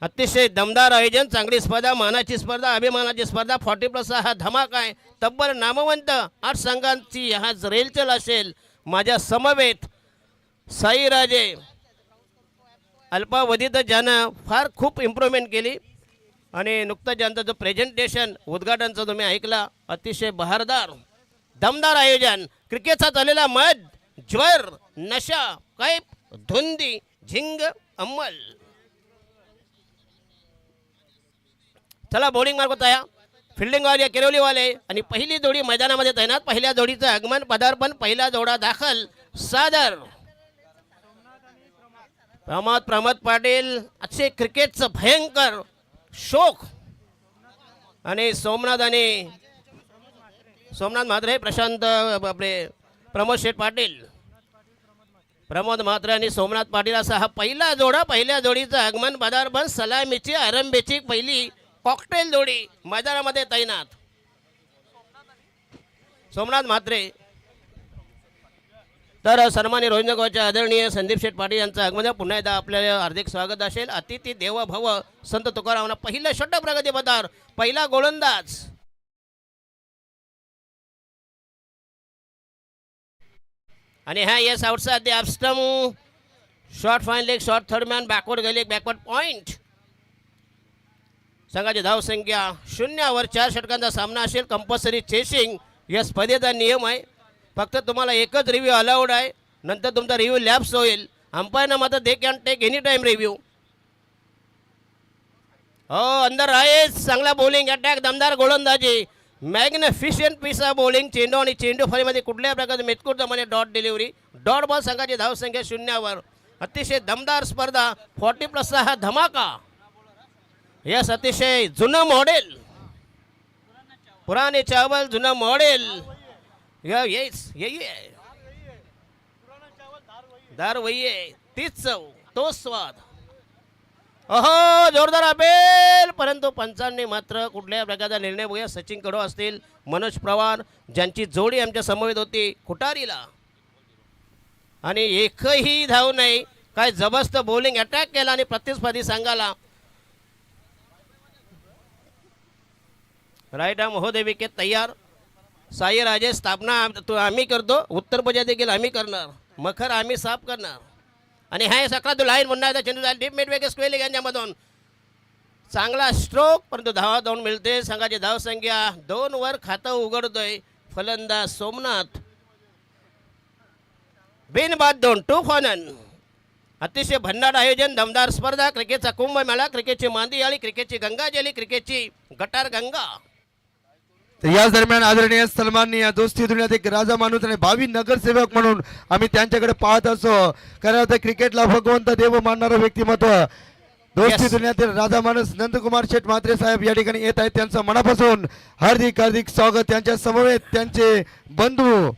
अतिशय दमदार आयोजन, चांगली स्पर्धा, मानाची स्पर्धा, अभिमानाची स्पर्धा, 40+ हा धमाका आहे. तब्बल नामवंत 8 संघांची हा रेलचल असेल. माझ्या समवेत साईराजे अल्पावधीत ज्यानं फार खूप इम्प्रूव्हमेंट केली आणि नुकतं ज्यांचं जो प्रेझेंटेशन उद्घाटनचं तुम्ही ऐकला, अतिशय बहारदार दमदार आयोजन. क्रिकेटचा चाललेला मध, ज्वर, नशा, कैप, धुंदी, झिंग, अंमल. चला बॉलिंग मार्ग तया, फिल्डिंगवाले किरवलीवाले आणि पहिली जोडी मैदानामध्ये तैनात. पहिल्या जोडीचं आगमन, पदार्पण, पहिला जोडा दाखल सादर. प्रमोद पाटील, असे क्रिकेटचं भयंकर शोक आणि सोमनाथ म्हात्रे, प्रशांत आपले प्रमोद शेठ पाटील, प्रमोद म्हात्रे आणि सोमनाथ पाटील असा हा पहिला जोडा. पहिल्या जोडीचं आगमन, पदार्पण, सलामीची आरंभीची पहिली कॉकटेल जोडी मैदानामध्ये तैनात. सोमनाथ म्हात्रे. तर सन्मान्य रोहिंदगावच्या आदरणीय संदीप शेठ पाटील यांचं आगमन. पुन्हा एकदा आपल्याला हार्दिक स्वागत असेल. अतिथी देव भव संत तुकारामांना पहिलं षटक प्रगती पथार, पहिला गोलंदाज. आणि हा yes outside the of short fine leg, short third man, backward गेले, बॅकवर्ड पॉइंट. संघाची धाव संख्या 0 4 षटकांचा सामना असेल. कंपल्सरी चेसिंग या स्पर्धेचा नियम आहे. फक्त तुम्हाला एकच रिव्ह्यू अलाउड आहे, नंतर तुमचा रिव्ह्यू लॅप्स होईल. अंपायरनं मात्र they can take any time review. हो अंदर आहे, चांगला बॉलिंग अटॅक, दमदार गोलंदाजी, मॅग्निफिशियंट पीस ऑफ बॉलिंग. चेंडू आणि चेंडू फळीमध्ये कुठल्याही प्रकारचे मेतकूरप्रमाणे डॉट डिलिव्हरी, डॉट बॉल. संघाची धाव संख्या 0. अतिशय दमदार स्पर्धा, 40+ हा धमाका. यस, अतिशय जुनं मॉडेल, पुराणे चावल, जुनं मॉडेल. येस ये दार वही आहे, तीच चव, तो स्वाद. अहो जोरदार अपेल, परंतु पंचांनी मात्र कुठल्या प्रकारचा निर्णय बघूया. सचिन कडो असतील, मनोज पवार ज्यांची जोडी आमच्या समवेत होती कुटारीला, आणि एकही धाव नाही. काय जबरदस्त बॉलिंग अटॅक केला आणि प्रतिस्पर्धी संघाला राईट आर्म महोदय विकेट तयार. साई राजे स्थापना आम्ही करतो, उत्तर प्रदेश देखील आम्ही करणार, मखर आम्ही साफ करणार. आणि हा सकला तो लाईन म्हणणार चेंडू जाईल डीप मिड वेगे स्क्वेअर यांच्यामधून. चांगला स्ट्रोक, परंतु धावा 2 मिळते. संघाची धाव संख्या 2 वर खातं उघडतोय फलंदाज सोमनाथ. बिनबाद 2, 2 for none. अतिशय भन्नाट आयोजन, दमदार स्पर्धा, क्रिकेटचा कुंभमेळा, क्रिकेटची मांदी आली, क्रिकेटची गंगाजली, क्रिकेटची गटार गंगा. तर याच दरम्यान आदरणीय सन्माननीय दोस्ती दुनियात एक राजा माणूस आणि भावी नगरसेवक म्हणून आम्ही त्यांच्याकडे पाहत असो. खरं तर क्रिकेटला भगवंत देव मानणारं व्यक्तिमत्व दोस्ती दुनियातील राजा माणूस नंदकुमार शेठ म्हात्रे साहेब या ठिकाणी येत आहेत. त्यांचं मनापासून हार्दिक हार्दिक स्वागत. त्यांच्या समवेत त्यांचे बंधू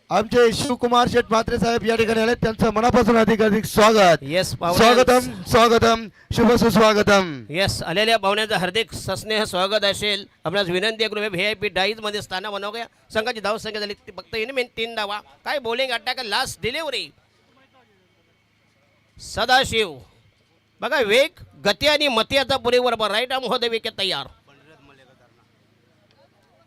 आमचे शिवकुमार शेठ म्हात्रे साहेब या ठिकाणी आले. त्यांचं मनापासून हार्दिक हार्दिक स्वागत. येस, स्वागतम स्वागतम शुभ सुस्वागतम. येस, आलेल्या पाहुण्याचं हार्दिक सस्नेह स्वागत असेल. आपल्यास विनंती आहे, VIP डाईज मध्ये स्थान बनव गया. संघाची धाव संख्या झाली फक्त 3 धावा. काय bowling attack, last delivery. Sadashiv बघा, वेग, गती आणि मती आता पुरेवर. राईट आर्म महोदय विकेट तयार.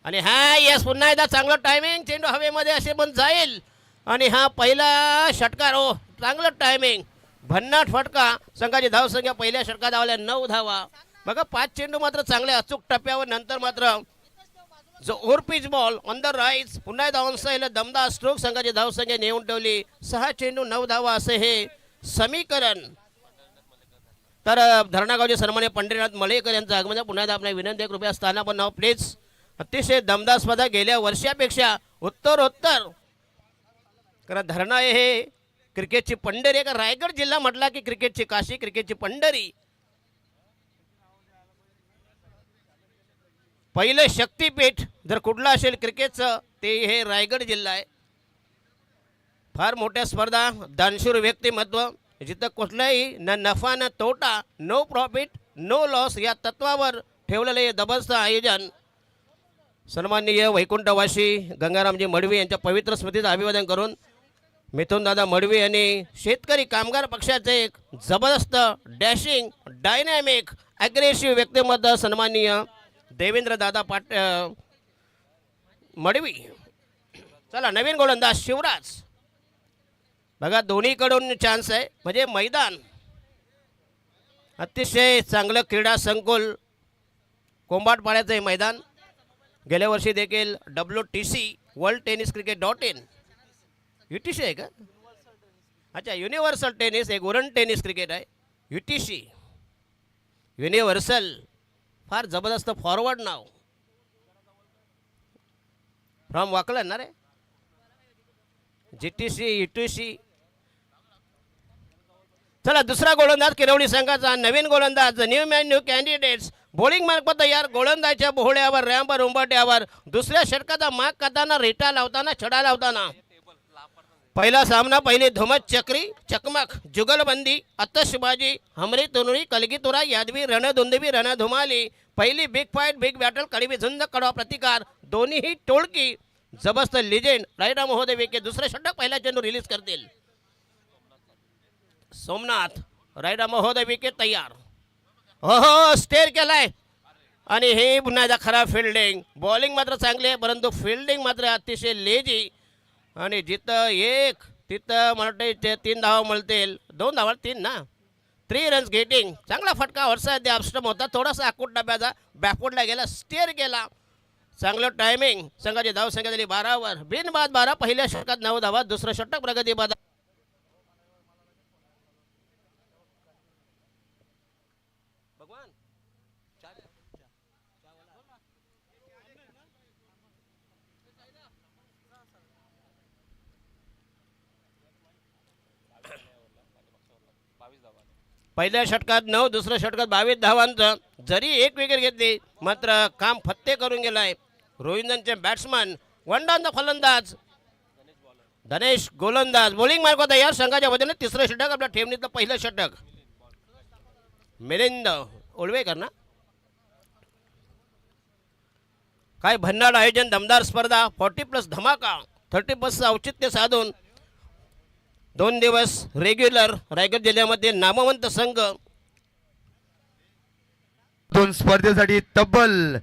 आणि हा येस, पुन्हा एकदा चांगलं टायमिंग, चेंडू हवेमध्ये असे पण जाईल. आणि हा पहिला षटकार, हो चांगलं टायमिंग, भन्नाट फटका. संघाची धाव संख्या पहिल्या षटकात धावल्या 9 धावा. बघा 5 चेंडू मात्र चांगले अचूक टप्प्यावर. नंतर मात्र जो overpitch ball on the right, पुन्हा एकदा ऑन साईडला दमदार स्ट्रोक. संघाची धाव संख्या नेऊन ठेवली 6 चेंडू 9 धावा असे हे समीकरण. तर धरणागावचे सन्मान्य पंढरीनाथ मलेकर यांचं आगमन. पुन्हा एकदा आपल्या विनंती आहे, कृपया स्थानापन्न नाव प्लीज. अतिशय दमदार स्पर्धा, गेल्या वर्षापेक्षा उत्तरोत्तर. कारण धरणा हे क्रिकेटची पंढरी आहे. का रायगड जिल्हा म्हटला की क्रिकेटची काशी, क्रिकेटची पंढरी. पहिलं शक्तीपीठ जर कुठलं असेल क्रिकेटचं ते हे रायगड जिल्हा आहे. फार मोठ्या स्पर्धा, दानशूर व्यक्तिमत्व, जिथं कुठलाही न नफा न तोटा, नो प्रॉफिट नो लॉस या तत्वावर ठेवलेलं हे जबरदस्त आयोजन. सन्माननीय वैकुंठवासी गंगारामजी मडवी यांच्या पवित्र स्मृतीचं अभिवादन करून मिथुनदादा मडवी यांनी शेतकरी कामगार पक्षाचे एक जबरदस्त डॅशिंग डायनॅमिक ॲग्रेसिव्ह व्यक्तिमत्व सन्माननीय देवेंद्र दादा मडवी. चला नवीन गोलंदाज शिवराज. बघा दोन्हीकडून चान्स आहे, म्हणजे मैदान अतिशय चांगलं क्रीडा संकुल कोंबाटपाड्याचं हे मैदान. गेल्या वर्षी देखील WTC वर्ल्ड टेनिस क्रिकेट.in UTC आहे का? अच्छा, युनिव्हर्सल टेनिस एक वुरन टेनिस क्रिकेट आहे. UTC युनिव्हर्सल, फार जबरदस्त फॉरवर्ड नाव फ्रॉम वाकलन ना रे. GTC UTC. चला दुसरा गोलंदाज किरवली संघाचा नवीन गोलंदाज new man new candidates. Bowling मार्ग तयार. गोलंदाजच्या बोहळ्यावर रॅम्पर उंबरट्यावर दुसऱ्या षटकाचा माग करताना रेटा लावताना छडा लावताना. पहिला सामना पहिली धुमत चक्री चकमक जुगलबंदी आतषबाजी हमरी तुनरी कलगीतुरा यादवी रणधुंदवी रणधुमाली. पहिली बिग फाईट बिग बॅटल कडवी झुंज कडवा प्रतिकार. दोन्ही टोळकी जबरदस्त लिजेंड. रायडा महोदय विके दुसरे षटक पहिला चेंडू रिलीज करतील. सोमनाथ रायडा महोदय विके तयार. हो स्टेअर केलाय आणि हे पुन्हा एकदा खराब फिल्डिंग. बॉलिंग मात्र चांगली आहे परंतु फिल्डिंग मात्र अतिशय लेजी. आणि जिथं एक तिथं मला वाटतं 3 धावा मिळतील. 2 धावा 3 ना. 3 रन्स गेटिंग. चांगला फटका वरचा ते अपस्टम होता. थोडासा आकूट डब्याचा बॅकवर्डला गेला. स्टेअर केला. चांगलं टायमिंग. संघाची धाव संख्या झाली 12वर. बिनबाद 12. पहिल्या षटकात 9 धावा. दुसरं षटक प्रगतीबाद. पहिल्या षटकात 9 दुसऱ्या षटकात 22 धावांचं. जरी एक विकेट घेतली मात्र काम फत्ते करून गेलाय रोहिंदनचे बॅट्समन. वन डाऊन फलंदाज धनेश गोलंदाज. बॉलिंग मार्ग तयार संघाच्या वतीने तिसरं षटक आपल्या ठेवणीतलं पहिलं षटक. मिलिंद ओळवेकर ना. काय भन्नाट आयोजन. दमदार स्पर्धा. 40+ धमाका 30+ औचित्य साधून 2 दिवस रेग्युलर रायगड जिल्ह्यामध्ये नामवंत संघ. दोन स्पर्धेसाठी तब्बल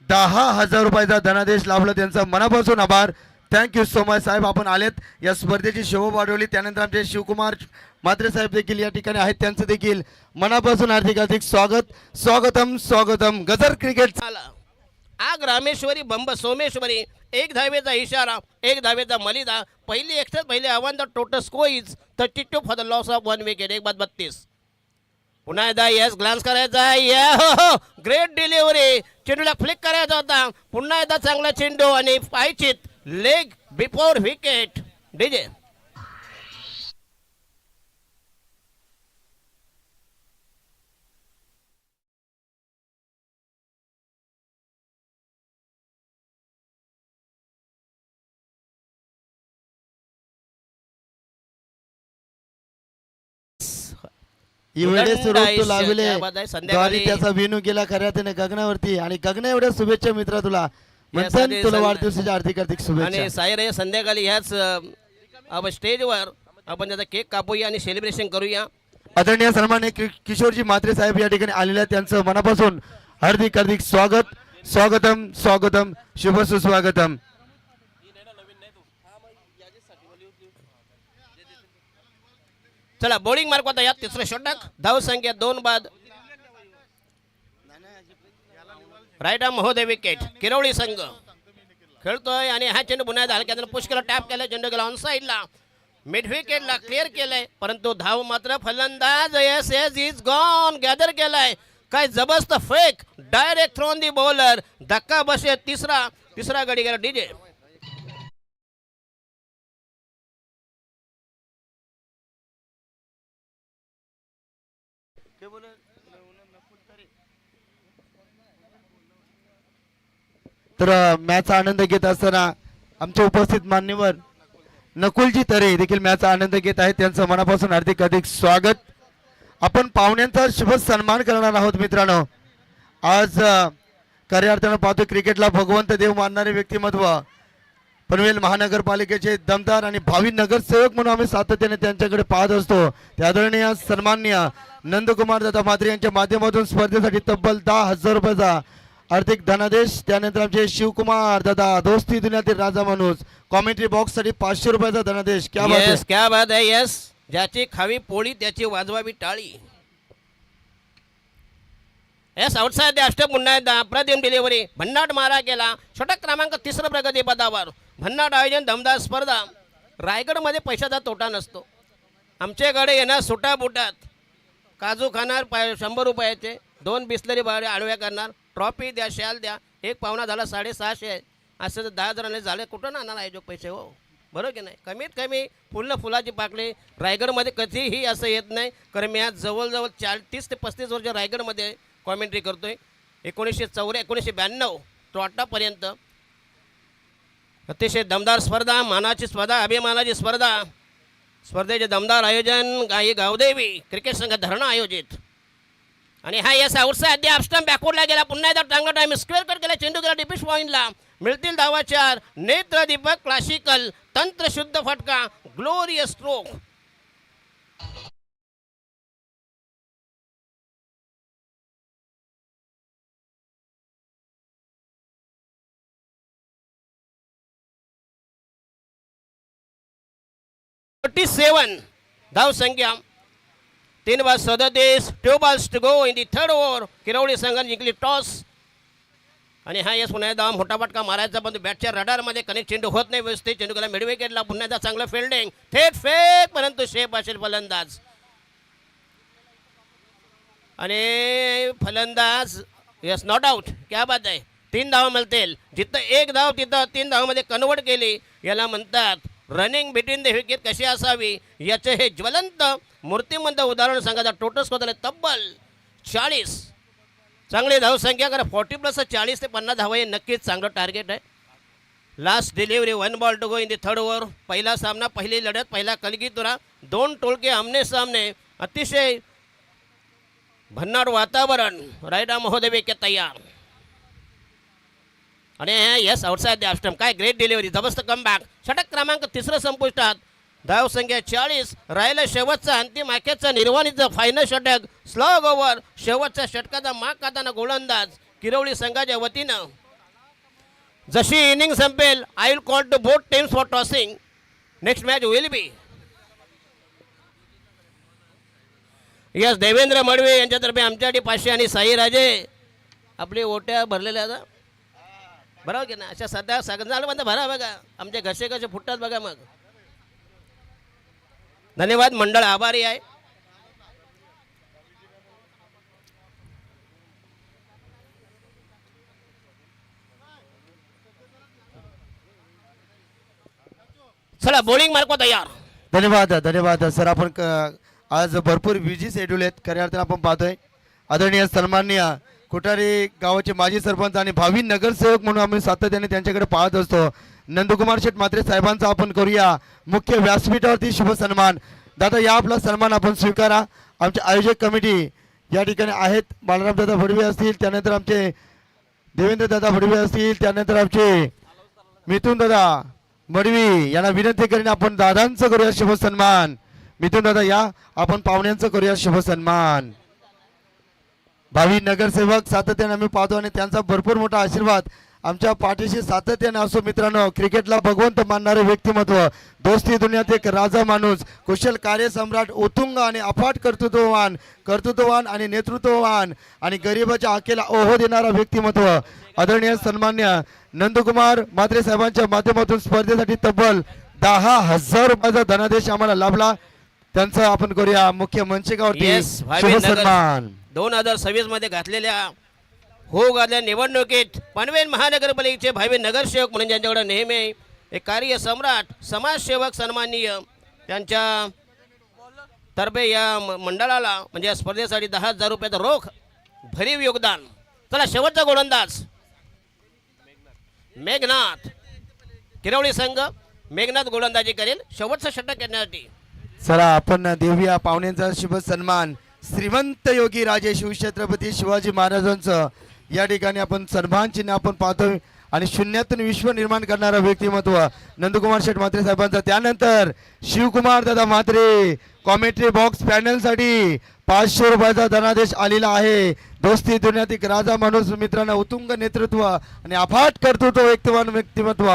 10,000 रुपयाचा धनादेश लाभला. त्यांचा मनापासून आभार. थँक्यू सो मच साहेब. आपण आलेत या स्पर्धेची शोभा वाढवली. त्यानंतर आमचे शिवकुमार म्हात्रे साहेब देखील या ठिकाणी आहेत. त्यांचं देखील मनापासून हार्दिक स्वागत. स्वागतम स्वागतम. गजर क्रिकेट आला. आग रामेश्वरी बंब सोमेश्वरी. 1 धावेचा इशारा 1 धावेचा मलिदा. पहिली एक्स्ट्रा पहिले आव्हान the total score is 32 for the loss of 1 wicket. 1/32. पुन्हा एकदा यस ग्लान्स करायचा. या हो ग्रेट डिलिव्हरी. चेंडूला फ्लिक करायचा होता. पुन्हा एकदा चांगला चेंडू आणि पायचित लेग बिफोर विकेट. डीजे एवढे सुरू लावले संध्याकाळी- द्वारी त्याचा विनू गेला खऱ्या त्याने गगनावरती. आणि गगन एवढ्या शुभेच्छा मित्रा तुला. म्हणतात तुला वाढदिवसाच्या हार्दिक शुभेच्छा. आणि सायरे संध्याकाळी ह्याच आपण स्टेजवर आपण त्याचा केक कापूया आणि सेलिब्रेशन करूया. आदरणीय सन्माननीय किशोरजी म्हात्रे साहेब या ठिकाणी आलेल्या त्यांचं मनापासून हार्दिक स्वागत. स्वागतम स्वागतम शुभ सुस्वागतम. चला बॉलिंग मार्क होता यात तिसरं षटक. धाव संख्या 2 बाद. रायडा महोदय विकेट. किरवळी संघ खेळतोय आणि हा चेंडू पुन्हा हलक्यात पुश केला. टॅप केला. चेंडू गेला ऑन साईडला. मिड विकेटला क्लिअर केलंय परंतु धाव मात्र फलंदाज एस इज गॉन. गॅदर केलाय. काय जबरदस्त फेक डायरेक्ट थ्रोन दी बॉलर. धक्का बसे. तिसरा गडी गेला. डीजे तर मॅचचा आनंद घेत असताना आमचे उपस्थित मान्यवर नकुलजी तरे देखील मॅचचा आनंद घेत आहेत. त्यांचं मनापासून हार्दिक स्वागत. आपण पाहुण्यांचा शुभ सन्मान करणार आहोत मित्रांनो. आज खऱ्या अर्थानं पाहतो क्रिकेटला भगवंत देव मानणारे व्यक्तिमत्व पनवेल महानगरपालिकेचे दमदार आणि भावी नगरसेवक म्हणून आम्ही सातत्याने त्यांच्याकडे पाहत असतो. ते आदरणीय सन्माननीय नंदकुमार दादा म्हात्रे यांच्या माध्यमातून स्पर्धेसाठी तब्बल 10,000 रुपयाचा आर्थिक धनादेश. त्यानंतर आमचे शिवकुमार दादा दोस्ती दुनियातील राजा माणूस कॉमेंट्री बॉक्स साठी 500 रुपयाचा धनादेश. क्या बात है, यस क्या बात आहे. यस, ज्याची खावी पोळी त्याची वाजवावी टाळी. यस, आउटसाइड द अष्टक पुन्हा एकदा अप्रतिम डिलिव्हरी. भन्नाट मारा केला. षटक क्रमांक 3 प्रगती पदावर. भन्नाट आयोजन, दमदार स्पर्धा. रायगडमध्ये पैशाचा तोटा नसतो. आमच्याकडे येणार सुटा बुटात काजू खाणार 100 रुपयाचे, 2 बिस्लरी बाहेर आडव्या करणार, ट्रॉफी द्या, शाल द्या. एक पाहुणा झाला 650. असं जर 10 जणांनी झाले कुठं ना आणणार आयोजक पैसे हो, बरोबर की नाही. कमीत कमी फुलाची पाकळी रायगडमध्ये कधीही असं येत नाही. कारण मी आज जवळजवळ 30 ते 35 वर्ष रायगडमध्ये कॉमेंट्री करतोय. 1992 तो आतापर्यंत अतिशय दमदार स्पर्धा, मानाची स्पर्धा, अभिमानाची स्पर्धा. स्पर्धेचे दमदार आयोजन गाई गावदेवी क्रिकेट संघ धरणं आयोजित. आणि हा यस आउटसाइड द स्टंप बॅकवर्डला गेला. पुन्हा एकदा चांगला टाइम स्क्वेअर कट केला. चेंडू गेला डिपिश पॉईंटला. मिळतील धावा 4. नेत्र दीपक क्लासिकल तंत्र शुद्ध फटका ग्लोरियस स्ट्रोक. धाव संख्या 3/37. 2 balls to go in the third over. किरवडी संघाने जिंकली टॉस. आणि हा यस पुन्हा एकदा मोठा फटका मारायचा पण बॅटच्या रडारमध्ये कनेक्ट चेंडू होत नाही व्यवस्थित. चेंडू गेला मिड विकेटला. पुन्हा एकदा चांगलं फिल्डिंग, थेट फेक, परंतु शेप असेल फलंदाज. आणि फलंदाज यस नॉट आउट. क्या बात आहे. 3 धावा मिळतील. जिथं 1 धाव तिथं 3 धावामध्ये कन्वर्ट केली. याला म्हणतात रनिंग बिटवीन द विकेट कशी असावी याचे हे ज्वलंत मूर्तिमंत उदाहरण सांगायचं. टोटल स्कोर तब्बल 40. चांगली धावसंख्या कारण 40+ 40 ते 50 धावा हे नक्कीच चांगलं टार्गेट आहे. Last delivery 1 ball to go in the third over. पहिला सामना, पहिली लढत, पहिला कलगीतुरा. 2 टोळके आमने सामने. अतिशय भन्नाट वातावरण. रायडा महोदय विकेट तयार. आणि यस आउटसाइड द स्टंप. काय ग्रेट डिलिव्हरी, जबरदस्त कमबॅक. षटक क्रमांक 3 संपुष्टात. धावसंख्या 40. राहिलं शेवटचा अंतिम आखेरचा निर्वाणीचं फायनल षटक. Slog over. शेवटच्या षटकाचा माग काढताना गोलंदाज किरवळी संघाच्या वतीनं. जशी इनिंग संपेल I will call to both teams for tossing. Next match will be yes Devendra Madve यांच्यातर्फे आमच्यासाठी 500 आणि साई राजे आपली ओट्या भरलेल्या आता, बरोबर की ना. अशा सध्या सगळं म्हणता भरा बघा. आमचे घसे कसे फुटतात बघा. मग धन्यवाद, मंडळ आभारी आहे. चला बॉलिंग मार्क तयार. धन्यवाद सर. आपण आज भरपूर बिझी शेड्यूल आहेत खऱ्या अर्थाने आपण पाहतोय. आदरणीय सन्माननीय कोठारी गावाचे माजी सरपंच आणि भावी नगरसेवक म्हणून आम्ही सातत्याने त्यांच्याकडे पाहत असतो. नंदकुमार शेठ म्हात्रे साहेबांचा आपण करूया मुख्य व्यासपीठावरती शुभ सन्मान. दादा या आपला सन्मान आपण स्वीकारा. आमचे आयोजक कमिटी या ठिकाणी आहेत. बाळराम दादा भडवे असतील, त्यानंतर आमचे देवेंद्र दादा भडवे असतील, त्यानंतर आमचे मिथुन दादा मडवी यांना विनंती करीन आपण दादांचं करूया शुभ सन्मान. मिथुन दादा या आपण पाहुण्यांचं करूया शुभ सन्मान. भावी नगरसेवक सातत्याने आम्ही पाहतो आणि त्यांचा भरपूर मोठा आशीर्वाद आमच्या पाठीशी सातत्याने असो. मित्रांनो, क्रिकेटला भगवंत मानणारे व्यक्तिमत्व, दोस्ती दुनियात एक राजा माणूस, कुशल कार्यसम्राट, उत्तुंग आणि अफाट कर्तृत्ववान आणि नेतृत्ववान आणि गरिबाच्या आकेला ओहो देणारा व्यक्तिमत्व आदरणीय सन्मान्य नंदकुमार म्हात्रे साहेबांच्या माध्यमातून स्पर्धेसाठी तब्बल 10,000 रुपयाचा धनादेश आम्हाला लाभला. त्यांचं आपण करूया मुख्य मंचिकावरती शुभ सन्मान. 2026 मध्ये घातलेल्या निवडणुकीत पनवेल महानगरपालिकेचे भावी नगरसेवक म्हणून ज्यांच्याकडे नेहमी एक कार्य सम्राट, समाजसेवक सन्माननीय त्यांच्या तर्फे या मंडळाला म्हणजे या स्पर्धेसाठी 10,000 रुपयाचं रोख भरीव योगदान. चला शेवटचा गोलंदाज मेघनाथ. किरवळी संघ मेघनाथ गोलंदाजी करेल शेवटचं षटक करण्यासाठी. चला आपण देऊया पाहुण्यांचा शुभ सन्मान. श्रीमंत योगी राजे शिवछत्रपती शिवाजी महाराजांचं या ठिकाणी आपण सन्मान चिन्ह आपण पाहतोय. आणि शून्यातून विश्व निर्माण करणारा व्यक्तिमत्व नंदकुमार शेठ म्हात्रे साहेबांचा. त्यानंतर शिवकुमार दादा म्हात्रे कॉमेंट्री बॉक्स पॅनल साठी 500 रुपयाचा धनादेश आलेला आहे. दोस्ती दुनियात एक राजा माणूस मित्रांनो, उत्तुंग नेतृत्व आणि अफाट कर्तृत्व व्यक्तिमत्व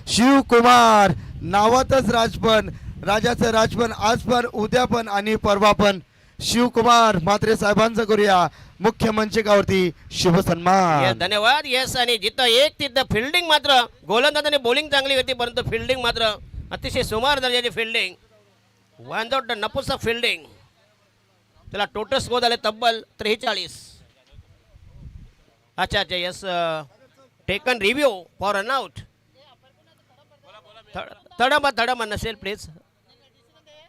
शिवकुमार. नावातच राजपण, राजाचं राजपण आज पण उद्या पण आणि परवा पण. शिवकुमार म्हात्रे साहेबांचं करूया मुख्य मंचकावरती शुभ सन्मान. Yes, धन्यवाद. येस, आणि जिथं एक तिथं फिल्डिंग मात्र गोलंदाजाने बॉलिंग चांगली होती, परंतु फिल्डिंग मात्र अतिशय सुमार दर्जाची फिल्डिंग. वांदोट नपुसक फिल्डिंग. त्याला टोटल स्कोर झाले तब्बल 43. अच्छा अच्छा. Yes, taken review for run out. Third umpire नसेल प्लीज.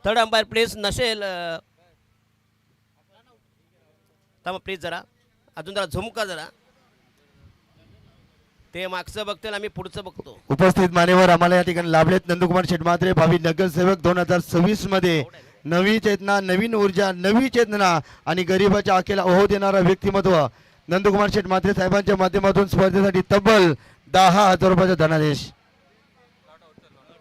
थर्ड अंपायर प्लीज नसेल. थांबा प्लीज जरा, अजून जरा झूम कर जरा. ते मागचं बघतील, आम्ही पुढचं बघतो. उपस्थित मान्यवर आम्हाला या ठिकाणी लाभलेत नंदकुमार शेठ म्हात्रे भावी नगरसेवक 2026 मध्ये. नवी चेतना, नवीन ऊर्जा, नवी चेतना आणि गरिबाच्या आखेला ओहो देणारा व्यक्तिमत्व नंदकुमार शेठ म्हात्रे साहेबांच्या माध्यमातून स्पर्धेसाठी तब्बल 10,000 रुपयाचा धनादेश.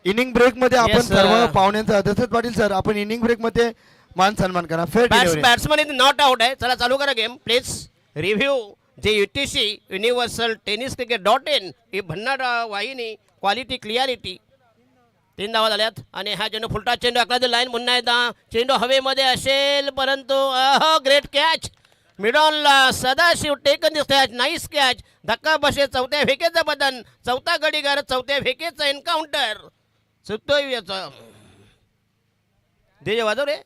इनिंग ब्रेक मध्ये आपण Yes, सर्व पाहुण्यांचा दशरथ पाटील सर, आपण इनिंग ब्रेक मध्ये मान सन्मान करा. Fair delivery. Batsman is not out आहे. चला चालू करा गेम प्लीज. रिव्ह्यू जे UTC universal tennis cricket .in ही भन्नाट वाहिनी, क्वालिटी क्लिअरिटी. 3 धावा झाल्यात आणि हा चेंडू फुलटा चेंडू अकराची लाईन. पुन्हा एकदा चेंडू हवेमध्ये असेल, परंतु ग्रेट कॅच मिडॉनला. सदाशिव टेकन दिसतोय. Nice catch. धक्का बसे. चौथ्या फेकेचं बदन, चौथा गडीगार, चौथ्या फेकेचं एन्काउंटर. सुटतोय याचा देजे वाजव रे.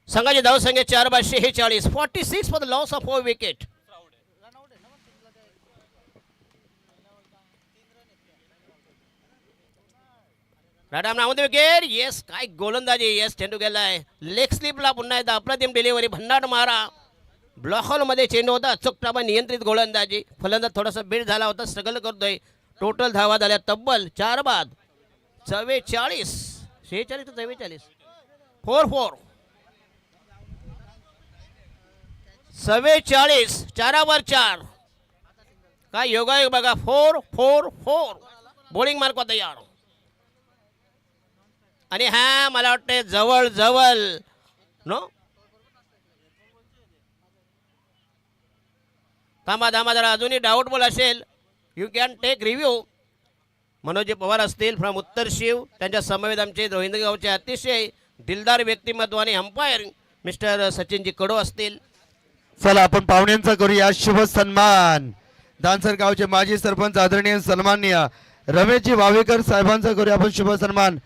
संघाची धावसंख्या 4/46. 46 for the loss of 4 wicket. Wicket. Yes, काय गोलंदाजी. येस, चेंडू गेलाय लेग स्लिपला. पुन्हा एकदा अप्रतिम डिलिव्हरी, भन्नाट मारा. ब्लॉक हॉल मध्ये चेंडू होता. अचूक नियंत्रित गोलंदाजी. फलंदाज थोडासा बीट झाला होता, स्ट्रगल करतोय. टोटल धावा झाल्या तब्बल 4 बाद 44. 46 तर 44. 4-4. 44. 4/4. काय योगायोग बघा. 4-4-4. बॉलिंग मार्क तयार. आणि हा मला वाटतं जवळ जवळ नो. थांबा जरा अजूनही डाऊट बॉल असेल. You can take review. Manoji Pawar असतील फ्रॉम उत्तर शिव, त्यांच्या समवेत आमचे रोहिंदगावचे अतिशय दिलदार व्यक्तिमत्व आणि अंपायर मिस्टर सचिनजी कडो असतील. चला आपण पाहुण्यांचा करूया शुभ सन्मान. दानसर गावचे माजी सरपंच आदरणीय सन्माननीय रमेशजी वावेकर साहेबांचा करूया आपण शुभ सन्मान.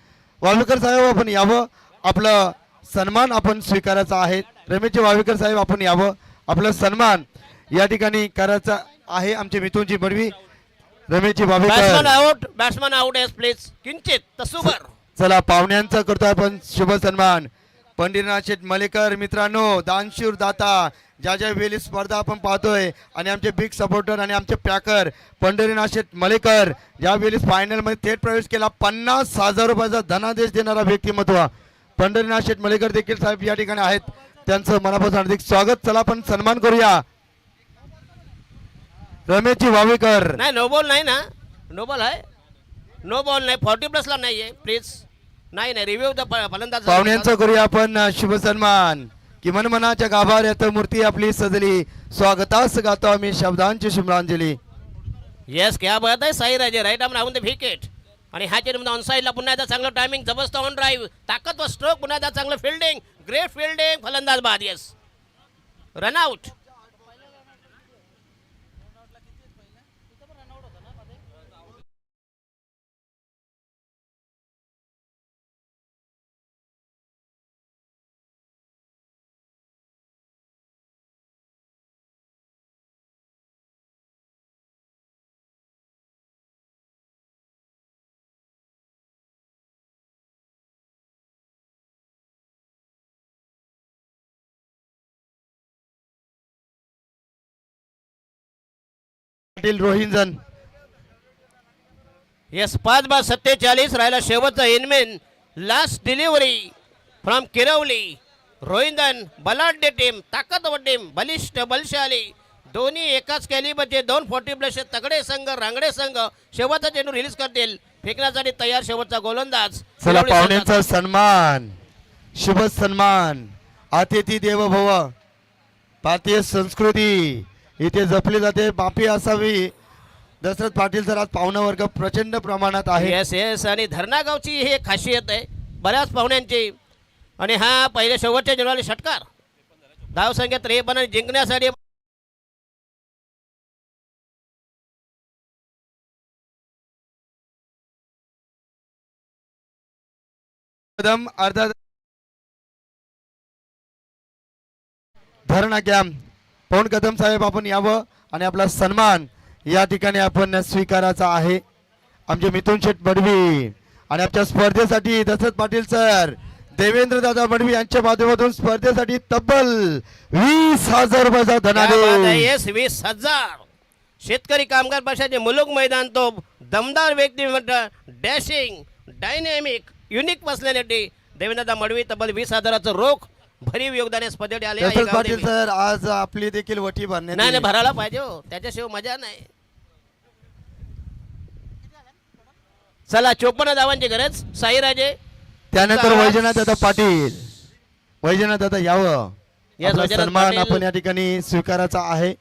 वावेकर साहेब आपण यावं, आपलं सन्मान आपण स्वीकारायचा आहे. रमेशजी वावेकर साहेब आपण यावं, आपलं सन्मान या ठिकाणी करायचा आहे. आमचे Mithun ji Badvi, Ramesh ji Vavekar. Batsman out yes please. किंचित तसुबर. चला पाहुण्यांचा करतोय आपण शुभ सन्मान. पंढरीनाथ शेठ मलेकर मित्रांनो, दानशूर दाता, ज्या वेळी स्पर्धा आपण पाहतोय आणि आमचे बिग सपोर्टर आणि आमचे पॅकर पंढरीनाथ शेठ मलेकर ज्या वेळी फायनल मध्ये थेट प्रवेश केला, 50,000 रुपयाचा धनादेश देणारा व्यक्तिमत्व पंढरीनाथ शेठ मलेकर देखील साहेब या ठिकाणी आहेत. त्यांचं मनापासून हार्दिक स्वागत. चला आपण सन्मान करूया रमेशजी वावेकर. नाही, नो बॉल नाही ना. नो बॉल आहे. नो बॉल नाही. 40+ ला नाहीये प्लीज. नाही रिव्ह्यू फलंदाज. पाहुण्यांचा करूया आपण शुभ सन्मान. कि मनमनाच्या गाभाऱ्यात मूर्ती आपली सजली, स्वागतास गातो आम्ही शब्दांची शुभांजली. येस, क्या बात आहे. साई राजे राईट आर्म राहून विकेट. आणि ह्या चेंडू ऑन साईडला पुन्हा एकदा चांगलं टायमिंग, जबरदस्त ऑन ड्राईव्ह, ताकदवर स्ट्रोक, पुन्हा एकदा चांगलं फिल्डिंग, ग्रेट फिल्डिंग, फलंदाज बाद. Yes, run out. Patil Rohinjan. Yes 5/47 राहिला शेवटचा इनमेन. Last delivery from Kirawali. Rohindan बलाढ्य टीम, ताकदवर टीम, बलिष्ठ बलशाली, दोन्ही एकाच कॅलिबरचे 240 प्लस तगडे संघ, रांगडे संघ शेवटचा चेंडू रिलीज करतील. फेकण्यासाठी तयार शेवटचा गोलंदाज. चला किरवली पाहुण्यांचा सन्मान, शुभ सन्मान. अतिथी देव भव. भारतीय संस्कृती इथे जपली जाते, माफी असावी. दशरथ पाटील सर, आज पाहुणा वर्ग प्रचंड प्रमाणात आहे. येस येस आणि धरणा गावची ही एक खासियत आहे बऱ्याच पाहुण्यांची. आणि हा पहिल्या शेवटच्या चेंडूला षटकार. धावसंख्या 53 जिंकण्यासाठी कदम अर्धा धरणा कॅम्प. पवन कदम साहेब आपण यावं आणि आपला सन्मान या ठिकाणी आपण स्वीकारायचा आहे. आमचे मिथुन शेठ मडवी आणि आमच्या स्पर्धेसाठी दशरथ पाटील सर, देवेंद्र दादा मडवी यांच्या माध्यमातून स्पर्धेसाठी तब्बल 20,000 रुपयाचा धनादेश. येस 20,000. शेतकरी कामगार पक्षाचे मुलुक मैदान तो दमदार व्यक्तिमत्व, dashing, dynamic, unique personality Devendra Madavi तब्बल 20,000चं रोख भरीव योगदान या स्पर्धेत आले आहे. दशरथ पाटील सर, आज आपली देखील वटी भरण्यात नाही येईल. भरायला पाहिजे हो, त्याच्याशिवाय मजा नाही. चला 54 धावांची गरज. साईराजे त्यानंतर वैजनाथ दादा पाटील, वैजनाथ दादा यावं. Yes, आपला वैजनाथ सन्मान पाटील. आपण या ठिकाणी स्वीकारायचा आहे.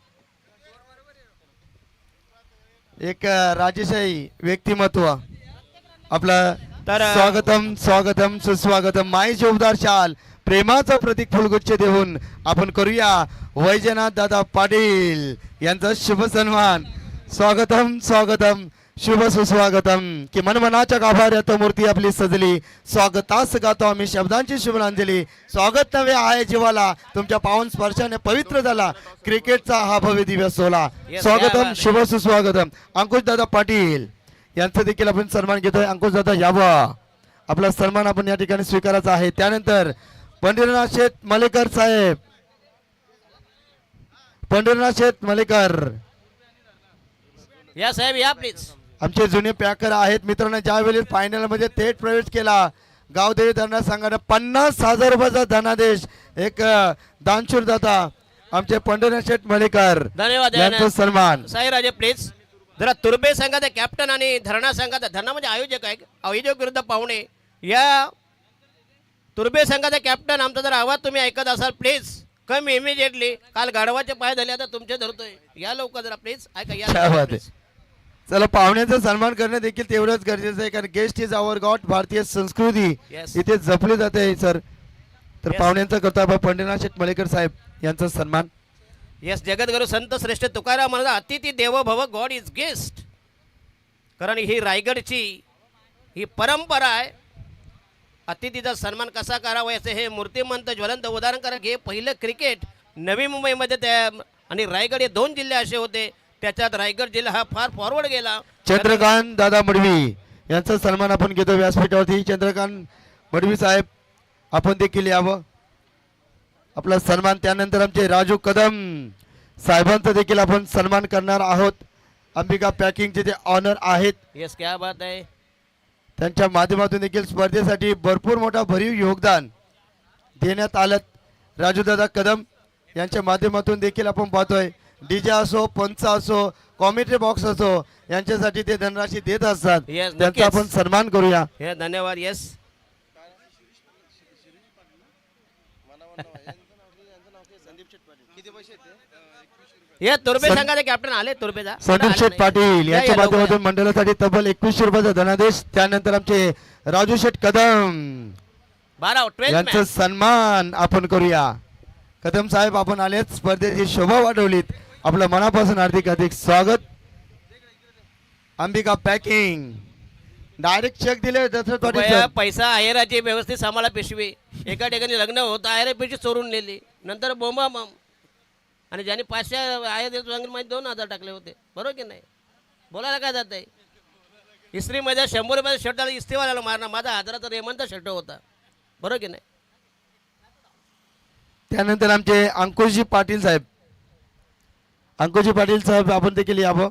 एक राजेशाही व्यक्तिमत्व आपलं तर- स्वागतम स्वागतम सुस्वागतम. माई जोबदार शाल प्रेमाचं प्रतीक फुलगुच्छ देऊन आपण करूया वैजनाथ दादा पाटील यांचा शुभ सन्मान. स्वागतम स्वागतम शुभ सुस्वागतम. की मनमनाच्या गाभाऱ्यात मूर्ती आपली सजली, स्वागतास गातो आम्ही शब्दांची शुभांजली. स्वागत नव्हे आहे जीवाला, तुमच्या पावन स्पर्शाने पवित्र झाला क्रिकेटचा हा भव्य दिव्य सोहळा. Yes, स्वागतम क्या बात शुभ सुस्वागतम. अंकुश दादा पाटील यांचं देखील आपण सन्मान घेतोय. अंकुश दादा यावं. आपला सन्मान आपण या ठिकाणी स्वीकारायचा आहे. त्यानंतर पंढरीनाथ शेठ मलेकर साहेब, पंढरीनाथ शेठ मलेकर या साहेब या प्लीज. आमचे जुने पॅकर आहेत मित्रांनो. ज्यावेळी फायनल मध्ये थेट प्रवेश केला, गावदेवी धरणा संघाने 50,000 रुपयाचा धनादेश एक दानशूर दाता आमचे पंढरीनाथ शेठ मलेकर धन्यवाद यांचा सन्मान. साईराजे प्लीज. जरा तुर्बे संघाचा कॅप्टन आणि धरणा संघाचा, धरणा म्हणजे आयोजक आहे, आयोजक विरुद्ध पाहुणे. या तुर्बे संघाचा कॅप्टन आमचा जर आवाज तुम्ही ऐकत असाल प्लीज कम इमिजिएटली. काल गाढवाचे पाय झाले, आता तुमचे धरतोय. या लवकर जरा प्लीज ऐका क्या या बात आहे. चला पाहुण्याचा सन्मान करणं देखील तेवढंच गरजेचं आहे, कारण गेस्ट इज आवर गॉड. भारतीय संस्कृती Yes. इथे जपली जाते सर. तर Yes. पाहुण्यांचा करतो आपण पंढरीनाथ शेठ मलेकर साहेब यांचा सन्मान. येस जगद्गुरु संत श्रेष्ठ तुकाराम म्हणा अतिथी देवो भव, गॉड इज गेस्ट. कारण ही रायगडची ही परंपरा आहे. अतिथीचा सन्मान कसा करावा याचे हे मूर्तिमंत ज्वलंत उदाहरण. कारण हे पहिलं क्रिकेट नवी मुंबईमध्ये त्या आणि रायगड हे 2 जिल्हे असे होते, त्याच्यात रायगड जिल्हा हा फार फॉरवर्ड गेला. चंद्रकांत दादा मडवी यांचा सन्मान आपण घेतो व्यासपीठावरती. चंद्रकांत मडवी साहेब आपण देखील यावं. आपला सन्मान. त्यानंतर आमचे राजू कदम साहेबांचा देखील आपण सन्मान करणार आहोत. अंबिका पॅकिंगचे जे ऑनर आहेत, येस क्या बात आहे. त्यांच्या माध्यमातून देखील स्पर्धेसाठी भरपूर मोठा भरीव योगदान देण्यात आलं. राजूदादा कदम यांच्या माध्यमातून देखील आपण पाहतोय डीजे असो, पंच असो, कॉमेंट्री बॉक्स असो, यांच्यासाठी ते धनराशी देत असतात. Yes, त्यांचा नक्कीच. आपण सन्मान करूया. हे धन्यवाद. येस हे तुर्बे संघाचे कॅप्टन आले. तुर्बेचा संदीप शेठ पाटील यांच्या माध्यमातून मंडळासाठी तब्बल 2100 रुपयाचा धनादेश. त्यानंतर आमचे राजू शेठ कदम 12 यांचा सन्मान आपण करूया. कदम साहेब आपण आलेत, स्पर्धेची शोभा वाढवलीत. आपलं मनापासून हार्दिक हार्दिक स्वागत. अंबिका पॅकिंग डायरेक्ट चेक दिले दशरथ पाटील रुपया साहेब. पैसा आहेराची व्यवस्थित सांभाळा पिशवी. एका ठिकाणी लग्न होतं, आहेर पिशवी चोरून नेली, नंतर बोंबा मम. आणि ज्यांनी 500 आहेर मध्ये 2,000 टाकले होते. बरोबर की नाही? बोलायला काय जात आहे. इस्त्रीमध्ये 100 रुपयाचा शर्ट आला, इस्त्रीवाल्याला मारणार. माझा 1000चा रेमनचा शर्ट होता. बरोबर की नाही? त्यानंतर आमचे अंकुशजी पाटील साहेब, अंकुशजी पाटील साहेब आपण देखील यावं.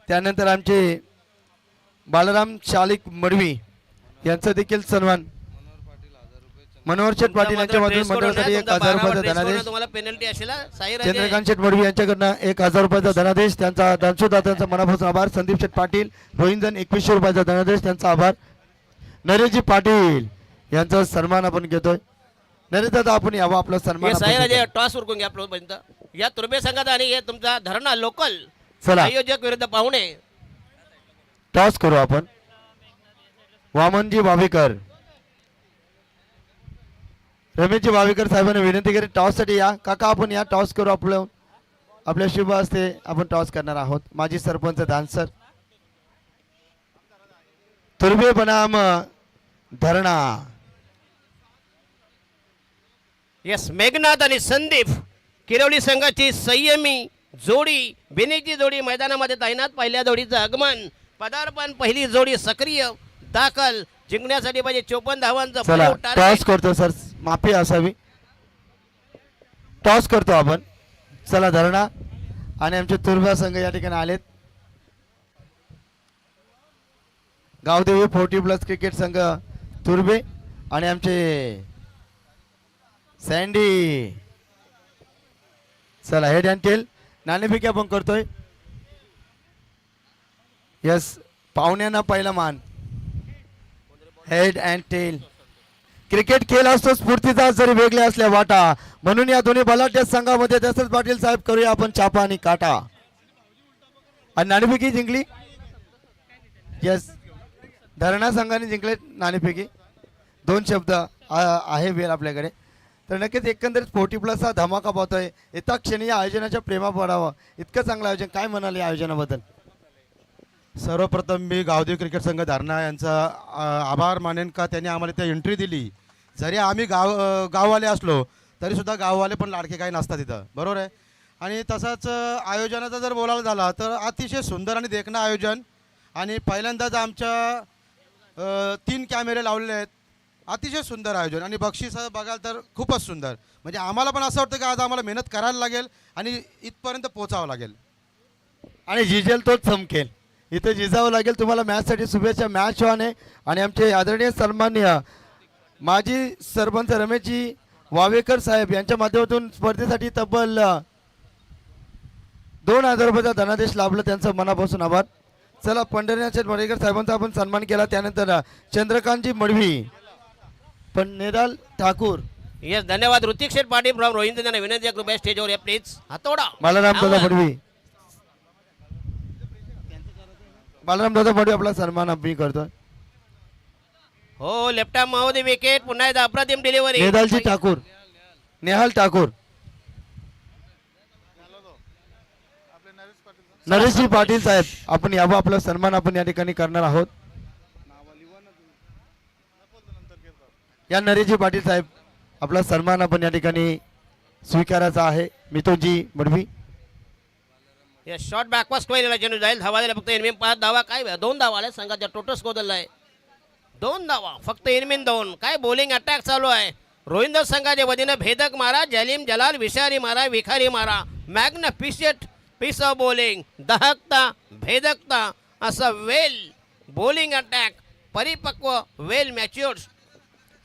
त्यानंतर आमचे बालराम शालिक मडवी यांचा देखील सन्मान. मनोहर शेठ पाटील यांच्या मधून मंडळासाठी 1000 रुपयाचा धनादेश. तुम्हाला पेनल्टी असेल हा. साईराजे चंद्रकांत शेठ मडवी यांच्याकडनं 1000 रुपयाचा धनादेश. त्यांचा दानशोदात्यांचा मनापासून आभार. संदीप शेठ पाटील रोहिंदन 2100 रुपयाचा धनादेश, त्यांचा आभार. नरेशजी पाटील यांचा सन्मान आपण घेतोय. नरेश दादा आपण यावा आपला सन्मान हे आपण साईराजे घेतोय. टॉस उरकून घ्या पर्यंत. या तुर्बे संघाचा आणि हे तुमचा धरणा लोकल चला आयोजक विरुद्ध पाहुणे. टॉस करू आपण. वामनजी वावेकर, रमेशजी वावेकर साहेबांनी विनंती केली टॉस साठी या. काका आपण या टॉस करू. आपल्या शुभ हस्ते आपण टॉस करणार आहोत. माजी सरपंच दानसर तुर्बे बनाम धरणा. यस मेघनाथ आणि संदीप किरवली संघाची संयमी जोडी बेनेची जोडी मैदानामध्ये तैनात. पहिल्या जोडीचं आगमन पदार्पण. पहिली जोडी सक्रिय दाखल. जिंकण्यासाठी पाहिजे 54 धावांचं चला भरीव टार्गेट. टॉस करतो सर, माफी असावी. टॉस करतो आपण. चला धरणा आणि आमचे तुर्बा संघ या ठिकाणी आलेत. गावदेवी 40+ क्रिकेट संघ तुर्बे आणि आमचे सँडी. चला हेड अँड टेल नाणेफेकी आपण करतोय. यस पाहुण्यांना पहिला मान. Head and tail. क्रिकेट खेळ असतो स्फूर्तीचा जरी वेगळे असल्या वाटा, म्हणून या दोन्ही बलाढ्य संघामध्ये दशरथ पाटील साहेब करूया आपण चापा आणि काटा. आणि नाणेफेकी जिंकली. यस धरणा संघाने जिंकले नाणेफेकी. 2 शब्द आहे वेळ आपल्याकडे. तर नक्कीच एकंदरीत 40+ हा धमाका पाहतोय. येता क्षणी या आयोजनाच्या प्रेमा पडावं. इतकं चांगलं आयोजन. काय म्हणाले या आयोजनाबद्दल? सर्वप्रथम मी गावदेवी क्रिकेट संघ धारणा यांचा आभार मानेन का त्यांनी आम्हाला त्या एंट्री दिली. जरी आम्ही गाववाले असलो तरीसुद्धा गाववाले पण लाडके काही नसतात इथं, बरोबर आहे. आणि तसंच आयोजनाचा जर बोलायला झाला तर अतिशय सुंदर आणि देखणं आयोजन. आणि पहिल्यांदाच आमच्या 3 कॅमेरे लावलेले आहेत. अतिशय सुंदर आयोजन आणि बक्षीस बघाल तर खूपच सुंदर. म्हणजे आम्हाला पण असं वाटतं की आज आम्हाला मेहनत करायला लागेल आणि इथपर्यंत पोचावं लागेल. आणि जिजेल तोच चमकेल. इथे जिजावं लागेल. तुम्हाला मॅचसाठी शुभेच्छा. मॅच ऑन आहे. आणि आमचे आदरणीय सन्माननीय माजी सरपंच रमेशजी वावेकर साहेब यांच्या माध्यमातून स्पर्धेसाठी तब्बल 2000 रुपयाचा धनादेश लाभला. त्यांचं मनापासून आभार. चला पंढरीनाथ मडेकर साहेबांचा आपण सन्मान केला. त्यानंतर चंद्रकांतजी मडवी, पन्नेराल ठाकूर, यस धन्यवाद. ऋतिक शेठ पाटील फ्रॉम रोहिंद यांना विनंती आहे कृपया स्टेजवर या प्लीज. हातोडा बालाराम दादा मडवी. बालाराम दादा मडवी आपला सन्मान आम्ही करतोय. हो लेफ्ट आर्म मध्ये विकेट. पुन्हा एकदा अप्रतिम डिलिव्हरी. नेहालजी ठाकूर, नेहाल ठाकूर, नरेशजी पाटील साहेब आपण यावं. आपला सन्मान आपण या ठिकाणी करणार आहोत. या नरेशजी पाटील साहेब आपला सन्मान आपण या ठिकाणी स्वीकारायचा आहे. मिथुनजी मडवी. या शॉर्ट बॅकवर्ड स्क्वेअरला चेंडू जाईल. धावा दिला फक्त एनमीन 5 धावा. काय 2 धावा आल्या संघाच्या. टोटल स्कोर दिला आहे 2 धावा फक्त एनमीन 2. काय बॉलिंग अटॅक चालू आहे रोहिंदर संघाच्या वतीनं. भेदक मारा, जलीम जलाल विषारी मारा, विखारी मारा. मॅग्निफिशियंट पीस ऑफ बॉलिंग. दहकता भेदकता असा वेल बॉलिंग अटॅक. परिपक्व वेल मॅच्युअर्ड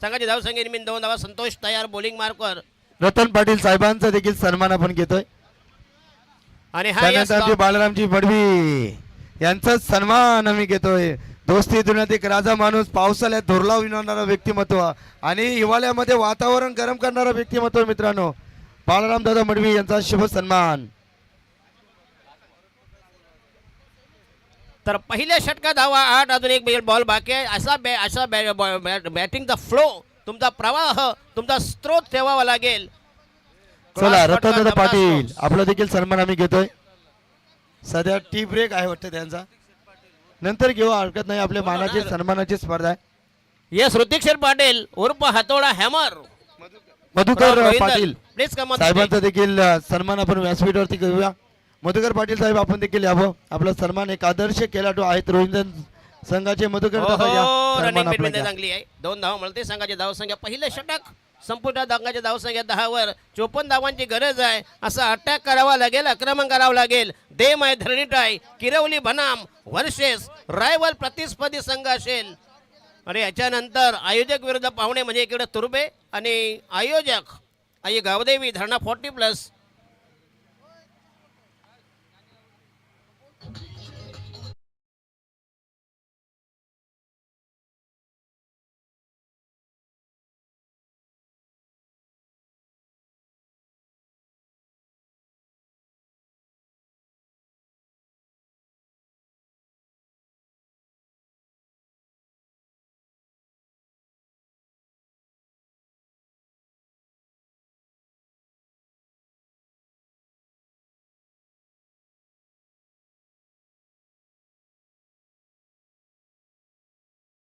संघाचे धावसंघ एनमीन 2 धावा. संतोष तयार बॉलिंग मार्कर. रतन पाटील साहेबांचा देखील सन्मान आपण घेतोय. आणि हा त्यानंतर आमचे बालरामजी मडवी यांचा सन्मान आम्ही घेतोय. दोस्ती दुनियात एक राजा माणूस, पावसाळ्यात धुरला विणवणारा व्यक्तिमत्व आणि हिवाळ्यामध्ये वातावरण गरम करणारा व्यक्तिमत्व. मित्रांनो बालराम दादा मडवी यांचा शुभ सन्मान. तर पहिल्या षटकात धावा 8 अजून एक बॉल बाकी आहे. असा बॅटिंगचा फ्लो तुमचा प्रवाह तुमचा स्रोत ठेवावा लागेल. चला रतन दादा पाटील आपला देखील सन्मान आम्ही घेतोय. सध्या टी ब्रेक आहे वाटतं त्यांचा. नंतर घेऊ हरकत नाही. आपल्या मानाची सन्मानाची स्पर्धा आहे. येस ऋतिक शेठ पाटील उर्फ हातोडा hammer Madhukar Patil please come साहेबांचा देखील सन्मान आपण व्यासपीठावरती घेऊया. मधुकर पाटील साहेब आपण देखील यावं. आपला सन्मान एक आदर्श खेळाडू आहेत रोहिंदर संघाचे. मधुकर दादा या सन्मान रनिंग आपला बेटमध्ये घ्या. चांगली आहे. 2 धावा मिळते संघाचे धावसंख्या. पहिलं षटक संपुष्टात अंकाच्या धावसंख्या 10वर 54 धावांची गरज आहे. असा अटॅक करावा लागेल, आक्रमण करावं लागेल. देम आहे, धरणीटाय, किरवली बनाम वर्षेस रायवल प्रतिस्पर्धी संघ असेल. आणि याच्यानंतर आयोजक विरुद्ध पाहुणे म्हणजे इकडे तुर्बे आणि आयोजक आई गावदेवी धरणा 40+.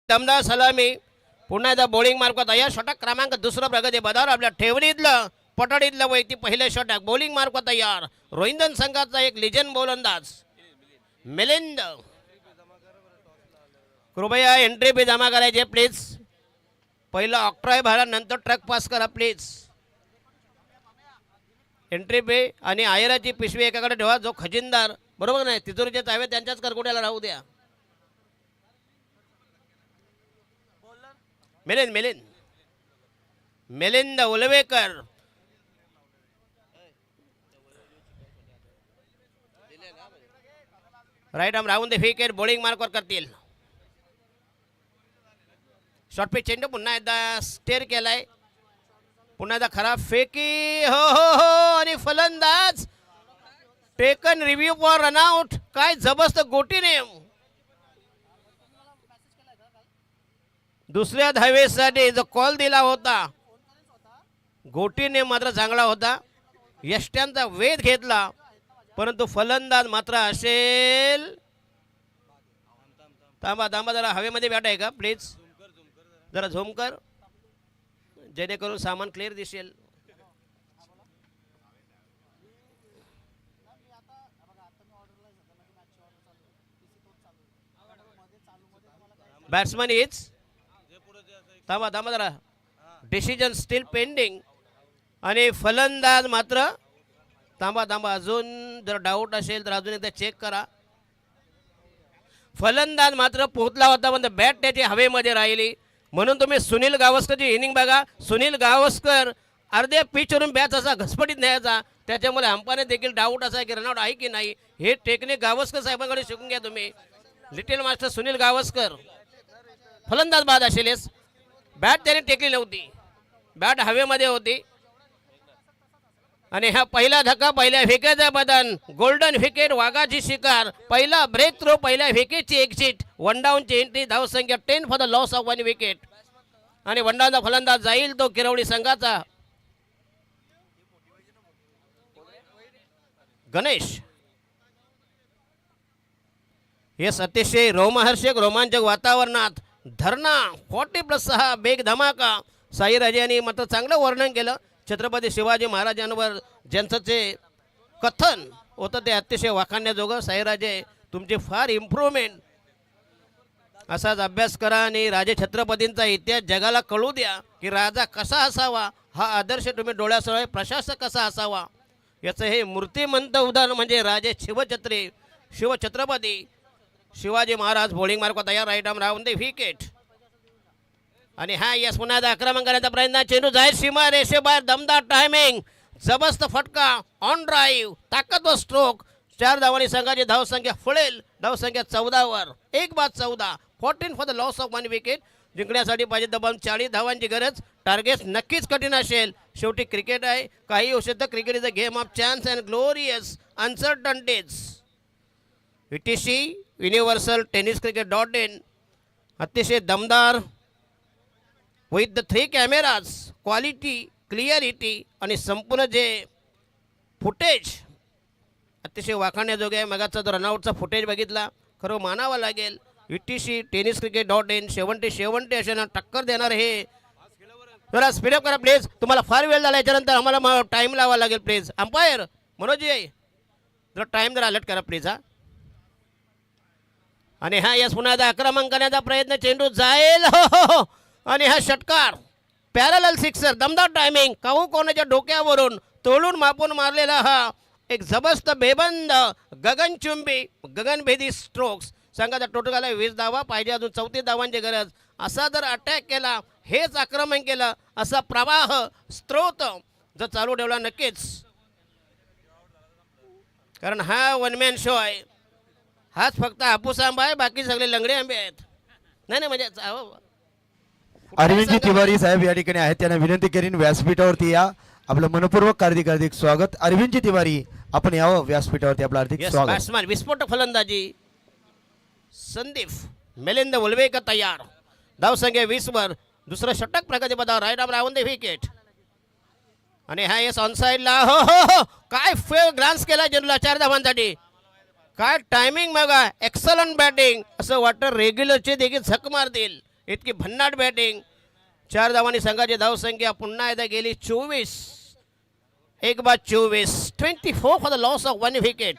दमदार सलामी पुन्हा एकदा बॉलिंग मार्फत या षटक क्रमांक 2 प्रगती बदार आपल्या ठेवणीतलं पटाडीतलं वैती पहिले षटक बॉलिंग मार्फत तयार. रोहिंदन संघाचा एक लिजन गोलंदाज मिलिंद, कृपया एंट्री फी जमा करायचे प्लीज. पहिला ऑक्ट्राय भरा, नंतर ट्रक पास करा प्लीज. एंट्री फी आणि आयराची पिशवी एकाकडे ठेवा. जो खजिनदार बरोबर नाही तिजोरीचे चावे त्यांच्याच करकुट्याला राहू द्या. मिलिंद उलवेकर राईट आर्म राहून दे विकेट बॉलिंग मार्कवर करतील. शॉर्ट पिच चेंडू पुन्हा एकदा स्टेअर केलाय. पुन्हा एकदा खराब फेकी हो हो हो आणि फलंदाज टेकन रिव्ह्यू फॉर रनआउट. काय जबरदस्त गोटीने दुसऱ्या धावेसाठी जो कॉल दिला होता गोटीने मात्र चांगला होता. यष्ट्यांचा वेध घेतला परंतु फलंदाज मात्र असेल. थांबा जरा हवेमध्ये बॅट आहे का प्लीज, जरा झूम कर जेणेकरून सामान क्लिअर दिसेल. बॅट्समन इज थांबा जरा डिसिजन स्टील पेंडिंग. आणि फलंदाज मात्र थांबा अजून जर डाऊट असेल तर अजून एकदा चेक करा. फलंदाज मात्र पोहोचला होता पण बॅट त्याची हवेमध्ये राहिली. म्हणून तुम्ही सुनील गावस्करची इनिंग बघा. सुनील गावस्कर अर्ध्या पिचवरून बॅच असा घसपटीत न्यायचा. त्याच्यामुळे अंपाने देखील डाऊट असा की रनआउट आहे की नाही हे टेक्निक गावस्कर साहेबांकडे शिकून घ्या तुम्ही. लिटिल मास्टर सुनील गावस्कर फलंदाज बाद असेल. बॅट त्याने टेकली नव्हती, बॅट हवेमध्ये होती. आणि हा पहिला धक्का पहिल्या विकेटचा बदन. गोल्डन विकेट वाघाची शिकार. पहिला ब्रेक थ्रो, पहिल्या विकेटची एक्झिट. वन डाऊनची एंट्री. धावसंख्या 10 for the loss of 1 wicket. आणि वन डाऊनचा फलंदाज जाईल तो किरवडी संघाचा गणेश. हे अतिशय रोमहर्षक रोमांचक वातावरणात धरणा 40+6 बेग धमाका. साईराजे यांनी मात्र चांगलं वर्णन केलं. छत्रपती शिवाजी महाराजांवर ज्यांचं ते कथन होतं ते अतिशय वाखाणण्याजोगं. साईराजे तुमची फार इम्प्रूव्हमेंट. असाच अभ्यास करा आणि राजे छत्रपतींचा इतिहास जगाला कळू द्या की राजा कसा असावा. हा आदर्श तुम्ही डोळ्यासमोर प्रशासक कसा असावा याचं हे मूर्तिमंत उदाहरण म्हणजे राजे शिवछत्रपती शिवाजी महाराज. बॉलिंग मार्क तयार. राईट आर्म राहून दे विकेट. आणि हा यस पुन्हा आक्रमण करण्याचा प्रयत्न. चेंडू जाहीर सीमा रेषेबाहेर. दमदार टायमिंग. जबरदस्त फटका ऑन ड्राईव्ह. ताकदवर स्ट्रोक. 4 धावांनी संघाची धावसंख्या फुलेल. धावसंख्या 14वर 1/14. 14 for the loss of 1 wicket. जिंकण्यासाठी पाहिजे दबाव 40 धावांची गरज. टार्गेट नक्कीच कठीण असेल. शेवटी क्रिकेट आहे. काही होऊ शकतं. Cricket is a game of chance and glorious uncertainties. VTC universal tennis क्रिकेट.in अतिशय दमदार with the 3 cameras. Quality, clarity आणि संपूर्ण जे फुटेज अतिशय वाखाणण्याजोगे आहे. मगाचा जो रनआउटचा फुटेज बघितला खरं मानावा लागेल. VTC टेनिस क्रिकेट.in 70 अशांना टक्कर देणार हे. जरा स्पीडअप करा प्लीज. तुम्हाला फार वेळ झाला. याच्यानंतर आम्हाला टाईम लावा लागेल प्लीज. अंपायर मनोजी आहे जरा टाईम जरा अलर्ट करा प्लीज. आणि हा यस पुन्हा आक्रमण करण्याचा प्रयत्न. चेंडू जाईल हो. आणि हा षटकार पॅरल सिक्सर, दमदार टायमिंग, काहू कोणाच्या डोक्यावरून तोडून मापून मारलेला हा एक जबरदस्त बेबंद गगनचुंबी गगनभेदी स्ट्रोक्स. संघाचा टोटल झाला 20 धावा, पाहिजे अजून 34 धावांची गरज. असा जर अटॅक केला, हेच आक्रमण केलं, असा प्रवाह स्त्रोत जर चालू ठेवला नक्कीच, कारण हा वन मॅन शो आहे. हाच फक्त हापूस आंबा आहे, बाकी सगळे लंगडे आंबे आहेत. नाही नाही म्हणजे अरविंदजी तिवारी साहेब या ठिकाणी आहेत, त्यांना विनंती करीन व्यासपीठावरती या. आपलं मनपूर्वक हार्दिक स्वागत. अरविंदजी तिवारी आपण यावं व्यासपीठावरती, आपलं हार्दिक स्वागत. बॅट्समॅन विस्फोटक फलंदाजी संदीप मिलिंद वलवेकर तयार. धावसंख्या 20 वर. दुसरं षटक प्रगतीपदावर. Right arm round the wicket. आणि हा येस ऑन साईडला. हो हो हो, काय फेल ग्लान्स केला जनूला 4 धावांसाठी. काय टायमिंग बघा, एक्सलंट बॅटिंग. असं वाटतं रेग्युलरचे देखील झक मारतील, इतकी भन्नाट बॅटिंग. 4 धावांनी संघाची धावसंख्या पुन्हा एकदा गेली 24. 24 for the loss of 1 wicket.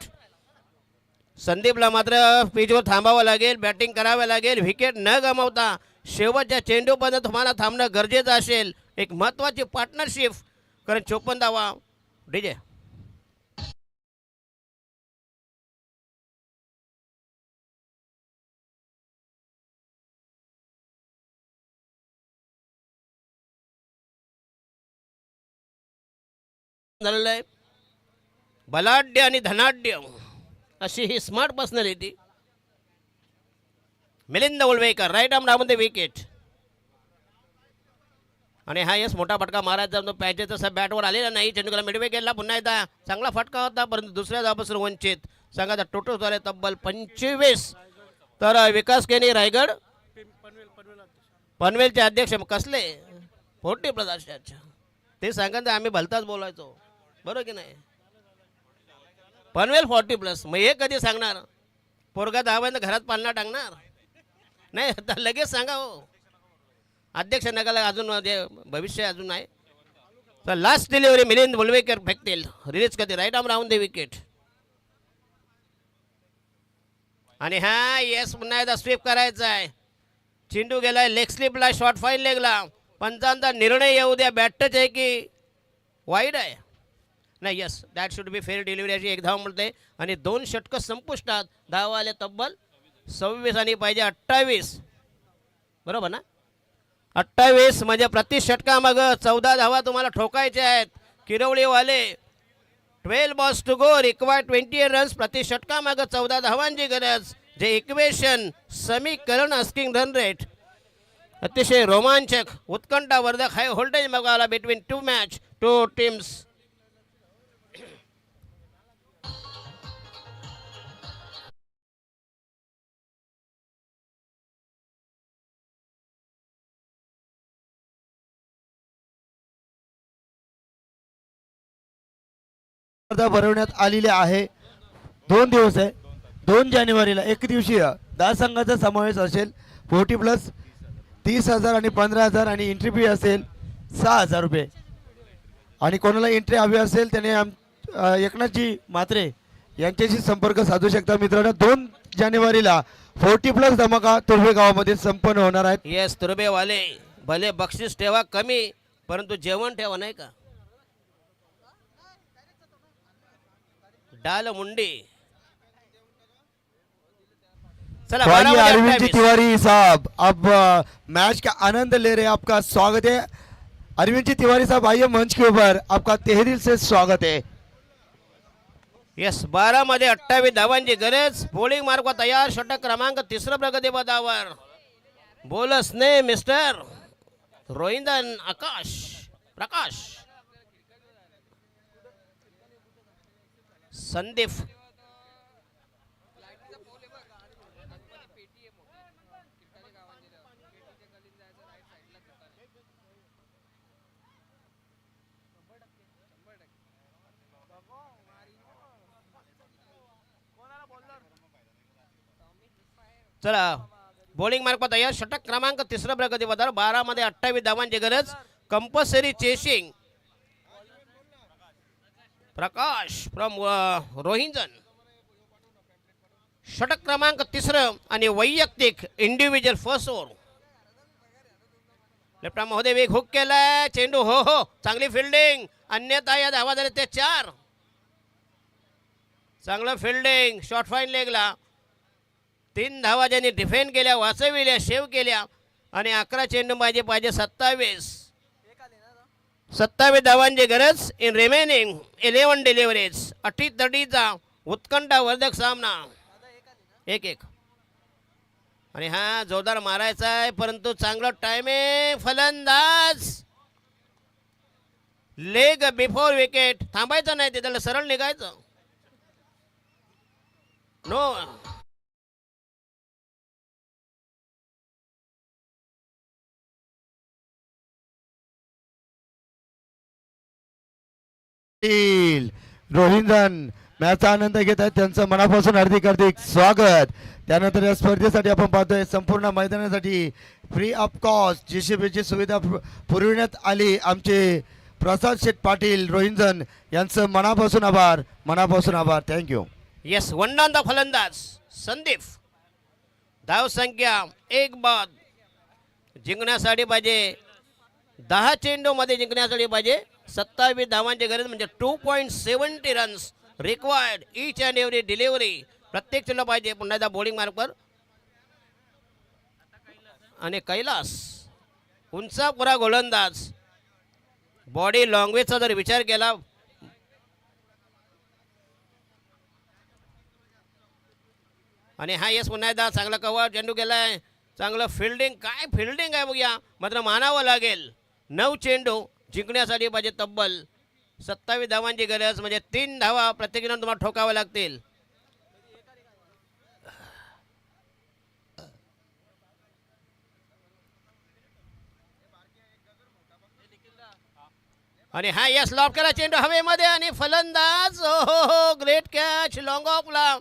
संदीपला मात्र पिचवर थांबावं लागेल, बॅटिंग करावं लागेल, विकेट न गमावता शेवटच्या चेंडूपर्यंत तुम्हाला थांबणं गरजेचं असेल. एक महत्त्वाची पार्टनरशिप, कारण 54 धावा. डीजे झालेलं आहे. बलाढ्य आणि धनाढ्य अशी ही smart personality. Milind Walvekar right arm down the wicket. आणि हा यस मोठा फटका मारायचा, तो पॅचे तसा बॅटवर आलेला नाही. चेंडूला मिडवे गेला, पुन्हा एकदा चांगला फटका होता, परंतु दुसऱ्या धावापासून वंचित. संघाचा टोटल झाले तब्बल 25. तर विकास केनी रायगड पनवेलचे अध्यक्ष कसले 40+. ते सांगा तर आम्ही भलताच बोलायचो, बरोबर की नाही. पनवेल 40+. मग हे कधी सांगणार? पोरगा 10 महिने घरात पालना टाकणार नाही, आता लगेच सांगा हो. अध्यक्ष नगाला अजून भविष्य अजून आहे. तर लास्ट डिलिव्हरी मिलिंद वलवेकर फेकतील, रिलीज करते. Right arm round the wicket. आणि हा येस पुन्हा एकदा स्वीप करायचा आहे. चेंडू गेलाय लेग स्लिपला, शॉर्ट फाईन लेगला. पंचांचा निर्णय येऊ द्या, बॅट टच आहे की वाईड आहे. नाही, yes that should be fair delivery अशी 1 धाव मिळते. आणि 2 षटकं संपुष्टात. धावा आले तब्बल 26 आणि पाहिजे 28, बरोबर ना. 28 म्हणजे प्रति षटकामागं 14 धावा तुम्हाला ठोकायच्या आहेत. किरवळीवाले 12 balls to go, required 28 runs. प्रति षटकामागं 14 धावांची गरज. जे इक्वेशन समीकरण आस्किंग रन रेट अतिशय रोमांचक उत्कंठावर्धक हाय व्होल्टेज बघायला बिटवीन 2 टीम्स. भरवण्यात आलेले आहे. 2 दिवस आहे. 2 जानेवारीला एक दिवशीय 10 संघाचा समावेश असेल. 40+, 30,000 आणि 15,000 आणि एंट्री फी असेल 6,000 रुपये. आणि कोणाला एंट्री हवी असेल त्याने एकनाथजी म्हात्रे यांच्याशी संपर्क साधू शकता. मित्रांनो 2 जानेवारीला 40+ धमाका तुर्भे गावामध्ये संपन्न होणार आहेत. येस तुर्बेवाले भले बक्षीस ठेवा कमी, परंतु जेवण ठेवा नाही का. डाल मुंडी. चला भाई अरविंद जी तिवारी साहब अब मैच का आनंद ले रहे हैं, आपका स्वागत है. अरविंद जी तिवारी साहब आइए मंच के ऊपर, आपका तहे दिल से स्वागत है. यस 12 मध्ये 28 धावांची गरज. बॉलिंग मार्ग तयार. षटक क्रमांक 3 प्रगतीपदावर. बोलस ने मिस्टर रोहिंदन प्रकाश संदीप. चला बॉलिंग मार्ग तयार. षटक क्रमांक 3 प्रगतीपदावर. 12 मध्ये 28 धावांची गरज. Compulsory chasing. Prakash from Rohinjan. षटक क्रमांक 3 आणि वैयक्तिक individual first over. Left arm मध्ये वेग हुक केलाय, चेंडू हो हो चांगली फिल्डिंग, अन्यथा या धावा झाले ते 4. चांगलं फिल्डिंग, शॉर्ट फाईन लेगला 3 धावा ज्यांनी डिफेंड केल्या, वाचविल्या, सेव्ह केल्या आणि 11 चेंडू पाहिजे 27 धावांची गरज इन रिमेनिंग 11 डिलिव्हरीज. अटीतटीचा उत्कंठावर्धक सामना 1-1. आणि हा जोरदार मारायचा आहे परंतु चांगलं टायमिंग, फलंदाज लेग बिफोर विकेट, थांबायचं नाही ते, त्याला सरळ निघायचं. नो रोहिंदन मॅचचा आनंद घेत आहेत, त्यांचं मनापासून हार्दिक स्वागत. त्यानंतर या स्पर्धेसाठी आपण पाहतोय संपूर्ण मैदानासाठी फ्री ऑफ कॉस्ट JCBची सुविधा पुरविण्यात आली. आमचे प्रसाद शेठ पाटील रोहिंदन यांचं मनापासून आभार. थँक्यू. यस, वंडांचा फलंदाज संदीप. धाव संख्या 1 बाद. जिंकण्यासाठी पाहिजे 10 चेंडू मध्ये जिंकण्यासाठी पाहिजे 27 धावांची गरज, म्हणजे 2.70 runs required each and every delivery. प्रत्येक चेंडू पाहिजे. पुन्हा एकदा बॉलिंग मार्कवर आणि कैलास उंचापुरा गोलंदाज. बॉडी लँग्वेजचा जर विचार केला, आणि हा यस पुन्हा एकदा चांगला कव्हर, चेंडू गेलाय, चांगलं फिल्डिंग. काय फिल्डिंग आहे बघूया, मात्र मानावं लागेल. 9 चेंडू जिंकण्यासाठी पाहिजे तब्बल 27 धावांची गरज, म्हणजे 3 धावा प्रत्येक जण तुम्हाला ठोकाव्या लागतील. आणि हा यस लॉक केला चेंडू हवेमध्ये आणि फलंदाज हो ग्रेट कॅच लॉंग ऑफला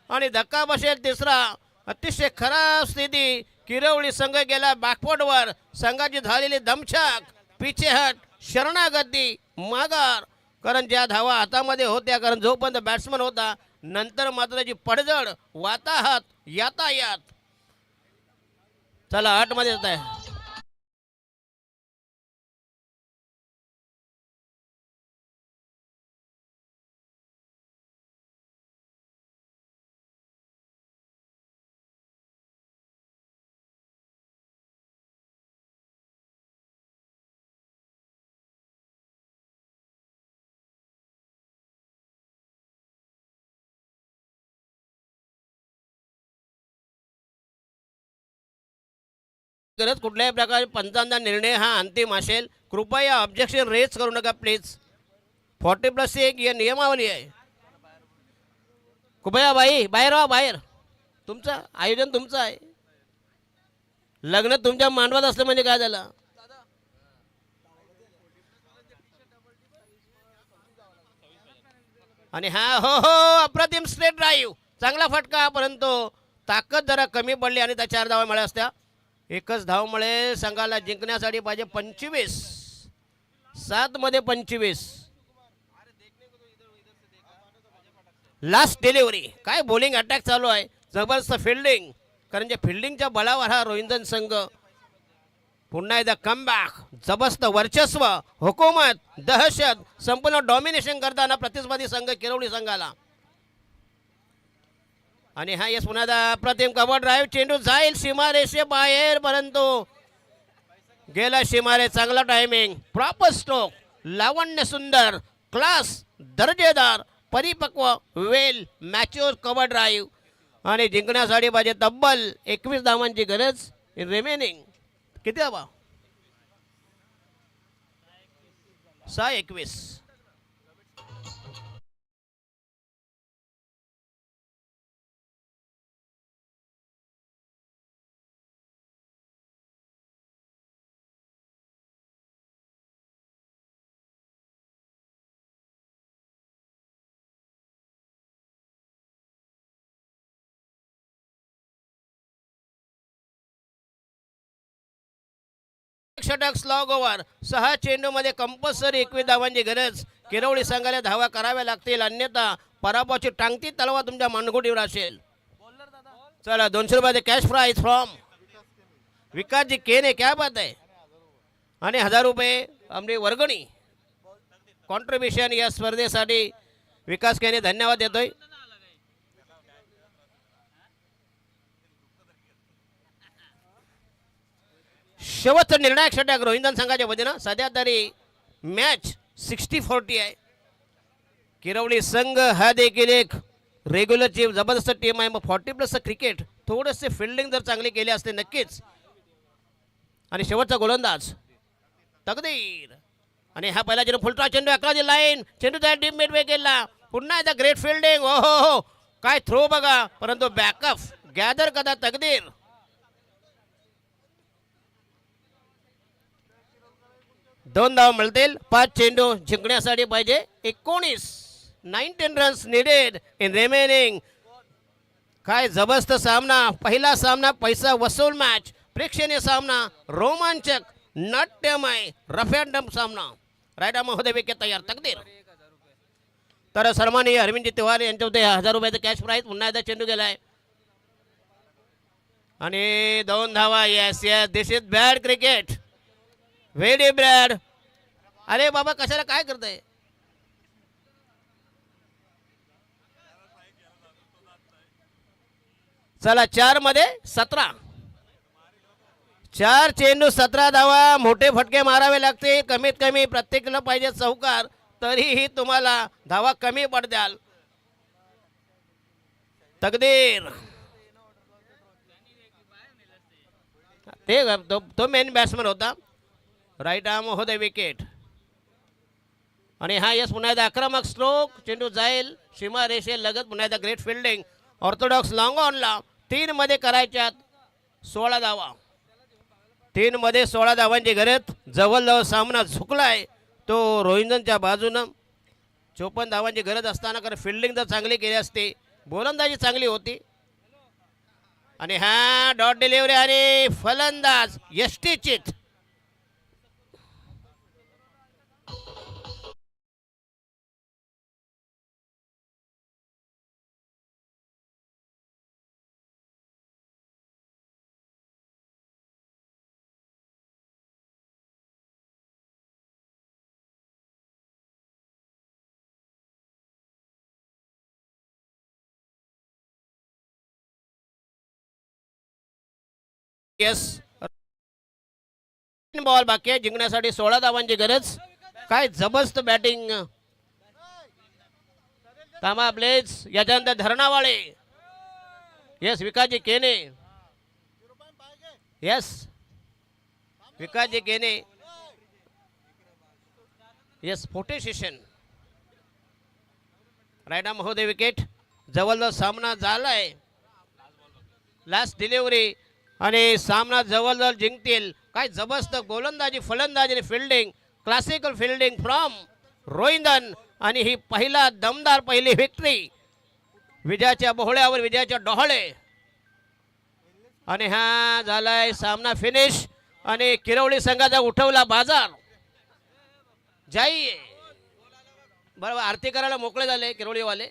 आणि धक्का बसेल 3रा. अतिशय खराब स्थिती, किरवळी संघ गेला बॅकफुटवर. संघाची झालेली दमछाक, पिछेहट, शरणागती, माघार. कारण ज्या धावा हातामध्ये होत्या, कारण जोपर्यंत बॅट्समन होता, नंतर मात्र जी पडझड, वाताहत, यातायात. चला 8 मध्ये येत आहे. गरज कुठल्याही प्रकारे पंचांचा निर्णय हा अंतिम असेल. कृपया ऑब्जेक्शन रेज करू नका प्लीज. 40+ एक ही नियमावली आहे. कृपया बाई बाहेर व्हा, बाहेर. तुमचं आयोजन तुमचं आहे. लग्न तुमच्या मांडवात असलं म्हणजे काय झालं. आणि हा हो हो अप्रतिम स्ट्रेट ड्राईव्ह, चांगला फटका, परंतु ताकद जरा कमी पडली आणि त्या 4 धावा मिळाल्या असत्या. एकच धावमुळे संघाला जिंकण्यासाठी पाहिजे 25. 7 मध्ये 25. Last delivery. काय बॉलिंग अटॅक चालू आहे, जबरदस्त फिल्डिंग. कारण जे फिल्डिंगच्या बळावर हा रोहिंदन संघ पुन्हा एकदा कमबॅक, जबरदस्त वर्चस्व, हुकूमत, दहशत, संपूर्ण डॉमिनेशन करताना प्रतिस्पर्धी संघ किरवली संघाला. आणि हा यस पुन्हा एकदा प्रतिम कव्हर ड्राईव्ह, चेंडू जाईल सीमारेषे बाहेर, परंतु गेला सीमारे. चांगला टायमिंग, प्रॉपर स्ट्रोक, लावण्य सुंदर, क्लास, दर्जेदार, परिपक्व, वेल मॅच्युअर कव्हर ड्राईव्ह आणि जिंकण्यासाठी पाहिजे तब्बल 21 धावांची गरज इन रिमेनिंग. किती धावा? 6-21. षटक स्लॉग ओव्हर. 6 चेंडूमध्ये कंपल्सरी 21 धावांची गरज. किरवळी संघाला धावा कराव्या लागतील, अन्यथा पराभवाची टांगती तलवार तुमच्या मानगुटीवर असेल. चला 200 रुपयाचे कॅश प्राइज फ्रॉम विकासजी केने. क्या बात आहे. आणि 1000 रुपये आमची वर्गणी कॉन्ट्रीब्युशन या स्पर्धेसाठी विकास केने धन्यवाद देतोय. शेवटचा निर्णायक षटक रोहिंदन संघाच्या वतीनं सध्या तरी मॅच 60-40 आहे. किरवली संघ हा देखील एक रेग्युलरची जबरदस्त टीम आहे. मग 40+ क्रिकेट थोडेसे फिल्डिंग जर चांगली केली असते नक्कीच. आणि शेवटचा गोलंदाज तकदीर आणि हा पहिला चेंडू फुलटॉस चेंडू अकराची लाईन चेंडू त्या टीम मिडवे केला. पुन्हा एकदा ग्रेट फिल्डिंग. ओ हो काय थ्रो बघा, परंतु बॅकअप गॅदर कदा तकदीर. दोन धाव मिळतील. 5 चेंडू जिंकण्यासाठी पाहिजे 19 रन्स निडेड इन रिमेनिंग. काय जबरदस्त सामना, पहिला सामना पैसा वसूल मॅच, प्रेक्षणीय सामना, रोमांचक नाट्यमय रफॅन्डम सामना. रायडा महोदय विकेट तयार तकदीर. तर सन्माननीय अरविंदजी तिवारी यांच्या होते 1000 रुपयाचं कॅश प्राईज. पुन्हा एकदा चेंडू गेलाय आणि 2 धावा. Yes yes this is bad cricket, very bad. अरे बाबा कशाला काय करताय. चला 4 मध्ये 17, 4 चेंडू 17 धावा. मोठे फटके मारावे लागते. कमीत कमी प्रत्येकाला पाहिजे चौकार, तरीही तुम्हाला धावा कमी पडत्याल. तकदीर ते तो मेन बॅट्समन होता. राईट आर्म होते विकेट. आणि हा यस पुन्हा एकदा आक्रमक स्ट्रोक. चेंडू जाईल सीमा रेषे लगत. पुन्हा एकदा ग्रेट फिल्डिंग. ऑर्थोडॉक्स लॉंग ऑनला 3 मध्ये करायच्यात 16 धावा. 3 मध्ये 16 धावांची गरज. जवळजवळ सामना झुकलाय तो रोहिंदनच्या बाजूनं. 54 धावांची गरज असताना कारण फिल्डिंग जर चांगली केली असती, गोलंदाजी चांगली होती. आणि हा डॉट डिलिव्हरी आणि फलंदाज यष्टीचित. यस बॉल बाकी आहे जिंकण्यासाठी. 16 धावांची गरज. काय जबरदस्त बॅटिंग. तामा प्लेज. याच्यानंतर धरणावाळे. यस विकासजी केने. यस विकासजी केने. यस फोटे सेशन. रायडा महोदय विकेट. जवळजवळ सामना झालाय. लास्ट डिलिव्हरी आणि सामना जवळजवळ जिंकतील. काय जबरदस्त गोलंदाजी, फलंदाजी आणि fielding. Classical fielding from Rohindan. आणि ही पहिला दमदार पहिली विक्ट्री विजयाच्या बोहळ्यावर, विजयाच्या डोहळे. आणि हा झालाय सामना फिनिश. आणि किरवली संघाचा उठवला बाजार. जाई बरोबर आरती करायला मोकळे झाले किरवलीवाले.